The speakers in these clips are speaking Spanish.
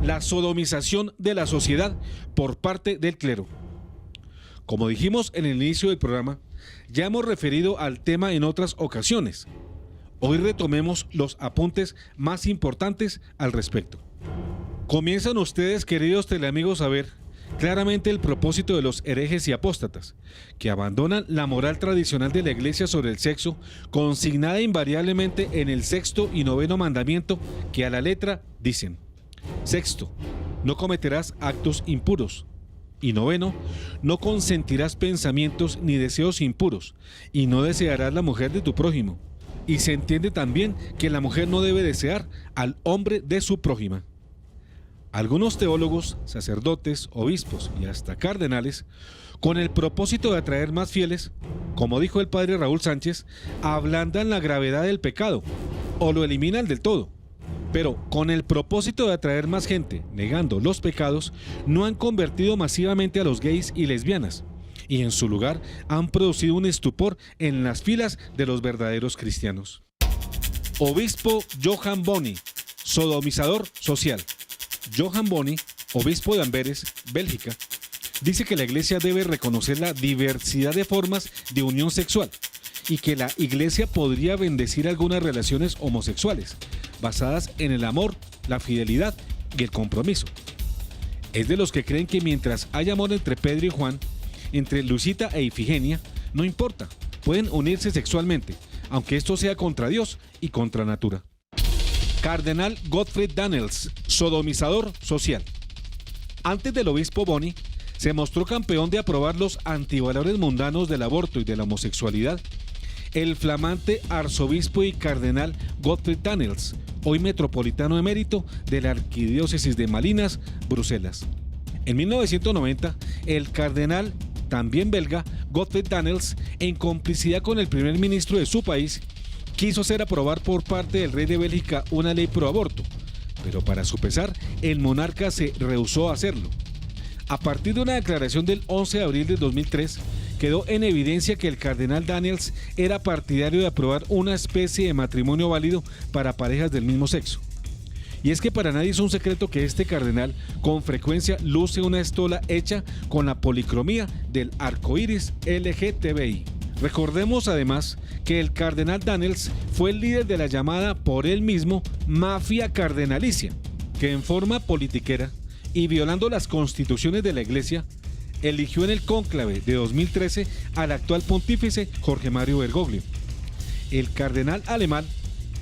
La sodomización de la sociedad por parte del clero. Como dijimos en el inicio del programa, ya hemos referido al tema en otras ocasiones. Hoy retomemos los apuntes más importantes al respecto. Comienzan ustedes, queridos teleamigos, a ver claramente el propósito de los herejes y apóstatas, que abandonan la moral tradicional de la Iglesia sobre el sexo, consignada invariablemente en el 6º y 9º mandamiento, que a la letra dicen: sexto, no cometerás actos impuros. Y 9º, no consentirás pensamientos ni deseos impuros, y no desearás la mujer de tu prójimo. Y se entiende también que la mujer no debe desear al hombre de su prójima. Algunos teólogos, sacerdotes, obispos y hasta cardenales, con el propósito de atraer más fieles, como dijo el padre Raúl Sánchez, ablandan la gravedad del pecado o lo eliminan del todo. Pero con el propósito de atraer más gente, negando los pecados, no han convertido masivamente a los gays y lesbianas, y en su lugar han producido un estupor en las filas de los verdaderos cristianos. Obispo Johan Boni, sodomizador social. Johan Boni, obispo de Amberes, Bélgica, dice que la Iglesia debe reconocer la diversidad de formas de unión sexual y que la Iglesia podría bendecir algunas relaciones homosexuales, basadas en el amor, la fidelidad y el compromiso. Es de los que creen que mientras haya amor entre Pedro y Juan, entre Lucita e Ifigenia, no importa, pueden unirse sexualmente, aunque esto sea contra Dios y contra natura. Cardenal Gottfried Daniels, sodomizador social. Antes del obispo Boni, se mostró campeón de aprobar los antivalores mundanos del aborto y de la homosexualidad el flamante arzobispo y cardenal Gottfried Daniels, hoy metropolitano emérito de la Arquidiócesis de Malinas, Bruselas. En 1990, el cardenal, también belga, Gottfried Daniels, en complicidad con el primer ministro de su país, quiso hacer aprobar por parte del rey de Bélgica una ley pro aborto, pero para su pesar, el monarca se rehusó a hacerlo. A partir de una declaración del 11 de abril de 2003, quedó en evidencia que el cardenal Daniels era partidario de aprobar una especie de matrimonio válido para parejas del mismo sexo. Y es que para nadie es un secreto que este cardenal con frecuencia luce una estola hecha con la policromía del arco iris LGTBI. Recordemos además que el cardenal Daniels fue el líder de la llamada por él mismo mafia cardenalicia, que en forma politiquera y violando las constituciones de la Iglesia, eligió en el cónclave de 2013 al actual pontífice Jorge Mario Bergoglio. El cardenal alemán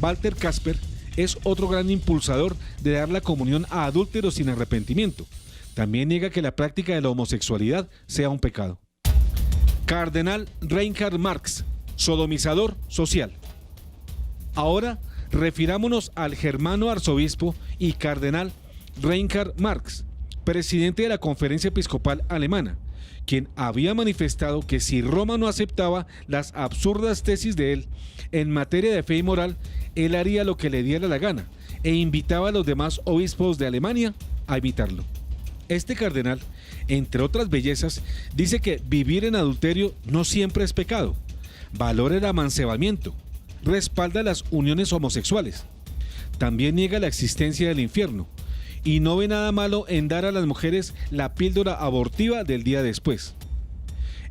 Walter Kasper es otro gran impulsador de dar la comunión a adúlteros sin arrepentimiento. También niega que la práctica de la homosexualidad sea un pecado. Cardenal Reinhard Marx, sodomizador social. Ahora refirámonos al germano arzobispo y cardenal Reinhard Marx, presidente de la Conferencia Episcopal Alemana, quien había manifestado que si Roma no aceptaba las absurdas tesis de él en materia de fe y moral, él haría lo que le diera la gana e invitaba a los demás obispos de Alemania a imitarlo. Este cardenal, entre otras bellezas, dice que vivir en adulterio no siempre es pecado, valora el amancebamiento, respalda las uniones homosexuales, también niega la existencia del infierno y no ve nada malo en dar a las mujeres la píldora abortiva del día después.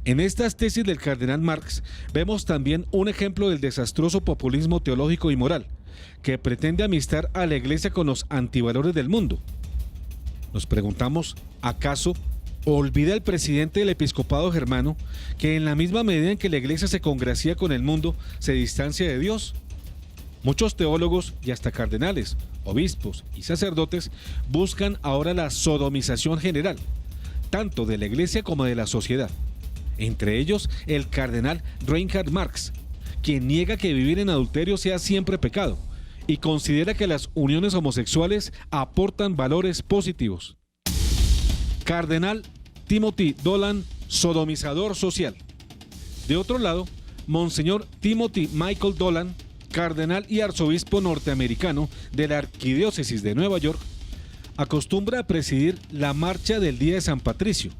En estas tesis del cardenal Marx vemos también un ejemplo del desastroso populismo teológico y moral, que pretende amistar a la Iglesia con los antivalores del mundo. Nos preguntamos, ¿acaso olvida el presidente del episcopado germano que en la misma medida en que la Iglesia se congracia con el mundo, se distancia de Dios? Muchos teólogos y hasta cardenales, obispos y sacerdotes buscan ahora la sodomización general, tanto de la Iglesia como de la sociedad. Entre ellos, el cardenal Reinhard Marx, quien niega que vivir en adulterio sea siempre pecado y considera que las uniones homosexuales aportan valores positivos. Cardenal Timothy Dolan, sodomizador social. De otro lado, Monseñor Timothy Michael Dolan, cardenal y arzobispo norteamericano de la Arquidiócesis de Nueva York, acostumbra a presidir la marcha del Día de San Patricio,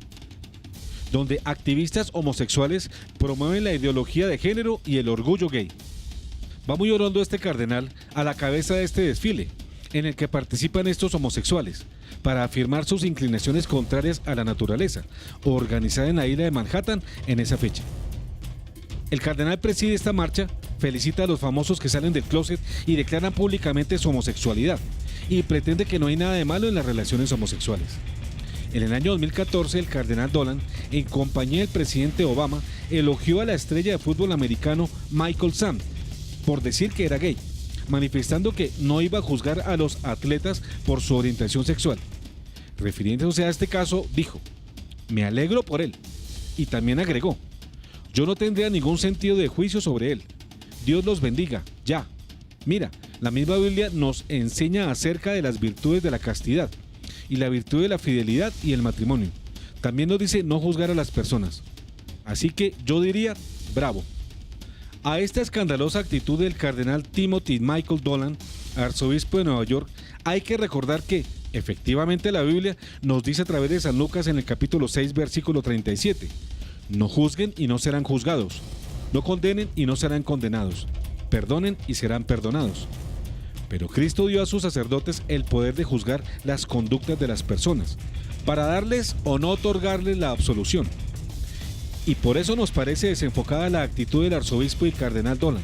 donde activistas homosexuales promueven la ideología de género y el orgullo gay. Va muy hondo este cardenal a la cabeza de este desfile, en el que participan estos homosexuales para afirmar sus inclinaciones contrarias a la naturaleza, organizada en la isla de Manhattan en esa fecha. El cardenal preside esta marcha, felicita a los famosos que salen del closet y declaran públicamente su homosexualidad, y pretende que no hay nada de malo en las relaciones homosexuales. En el año 2014, el cardenal Dolan, en compañía del presidente Obama, elogió a la estrella de fútbol americano Michael Sam por decir que era gay, manifestando que no iba a juzgar a los atletas por su orientación sexual. Refiriéndose a este caso, dijo: "Me alegro por él", y también agregó: "Yo no tendría ningún sentido de juicio sobre él. Dios los bendiga, ya. Mira, la misma Biblia nos enseña acerca de las virtudes de la castidad y la virtud de la fidelidad y el matrimonio. También nos dice no juzgar a las personas. Así que yo diría, bravo". A esta escandalosa actitud del cardenal Timothy Michael Dolan, arzobispo de Nueva York, hay que recordar que, efectivamente, la Biblia nos dice a través de San Lucas en el capítulo 6, versículo 37, "No juzguen y no serán juzgados, no condenen y no serán condenados, perdonen y serán perdonados". Pero Cristo dio a sus sacerdotes el poder de juzgar las conductas de las personas, para darles o no otorgarles la absolución. Y por eso nos parece desenfocada la actitud del arzobispo y cardenal Dolan,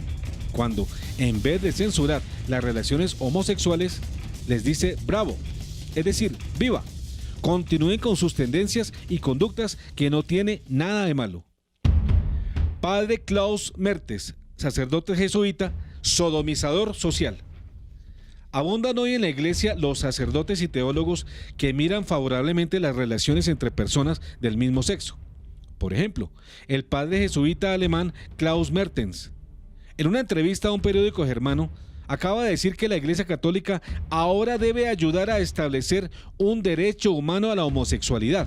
cuando, en vez de censurar las relaciones homosexuales, les dice bravo, es decir, viva, continúen con sus tendencias y conductas que no tiene nada de malo. Padre Klaus Mertes, sacerdote jesuita, sodomizador social. Abundan hoy en la iglesia los sacerdotes y teólogos que miran favorablemente las relaciones entre personas del mismo sexo. Por ejemplo, el padre jesuita alemán Klaus Mertens, en una entrevista a un periódico germano, acaba de decir que la Iglesia Católica ahora debe ayudar a establecer un derecho humano a la homosexualidad.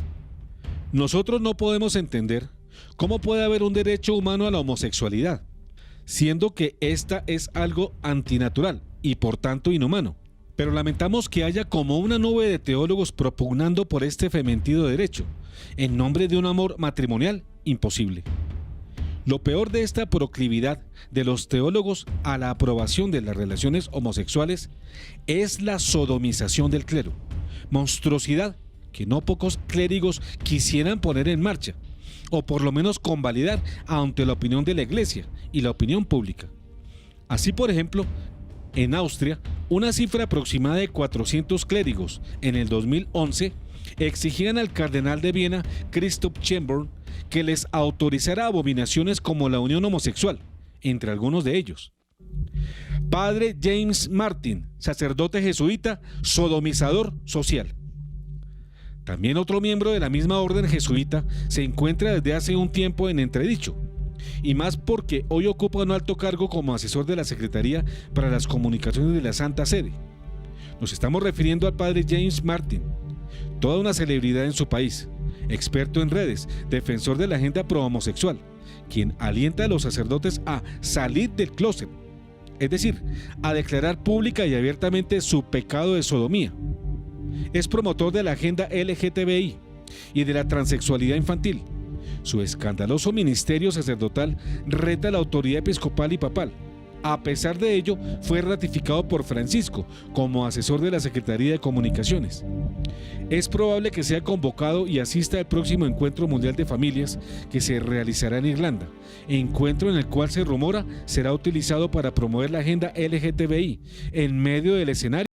Nosotros no podemos entender cómo puede haber un derecho humano a la homosexualidad, siendo que esta es algo antinatural y por tanto inhumano. Pero lamentamos que haya como una nube de teólogos propugnando por este fementido derecho, en nombre de un amor matrimonial imposible. Lo peor de esta proclividad de los teólogos a la aprobación de las relaciones homosexuales es la sodomización del clero, monstruosidad que no pocos clérigos quisieran poner en marcha, o por lo menos convalidar ante la opinión de la Iglesia y la opinión pública. Así, por ejemplo, en Austria, una cifra aproximada de 400 clérigos en el 2011 exigían al cardenal de Viena, Christoph Schönborn, que les autorizara abominaciones como la unión homosexual, entre algunos de ellos. Padre James Martin, sacerdote jesuita, sodomizador social. También otro miembro de la misma orden jesuita se encuentra desde hace un tiempo en entredicho, y más porque hoy ocupa un alto cargo como asesor de la Secretaría para las Comunicaciones de la Santa Sede. Nos estamos refiriendo al padre James Martin, toda una celebridad en su país, experto en redes, defensor de la agenda pro-homosexual, quien alienta a los sacerdotes a salir del closet, es decir, a declarar pública y abiertamente su pecado de sodomía. Es promotor de la agenda LGTBI y de la transexualidad infantil. Su escandaloso ministerio sacerdotal reta a la autoridad episcopal y papal. A pesar de ello, fue ratificado por Francisco como asesor de la Secretaría de Comunicaciones. Es probable que sea convocado y asista al próximo Encuentro Mundial de Familias que se realizará en Irlanda, encuentro en el cual se rumora será utilizado para promover la agenda LGTBI en medio del escenario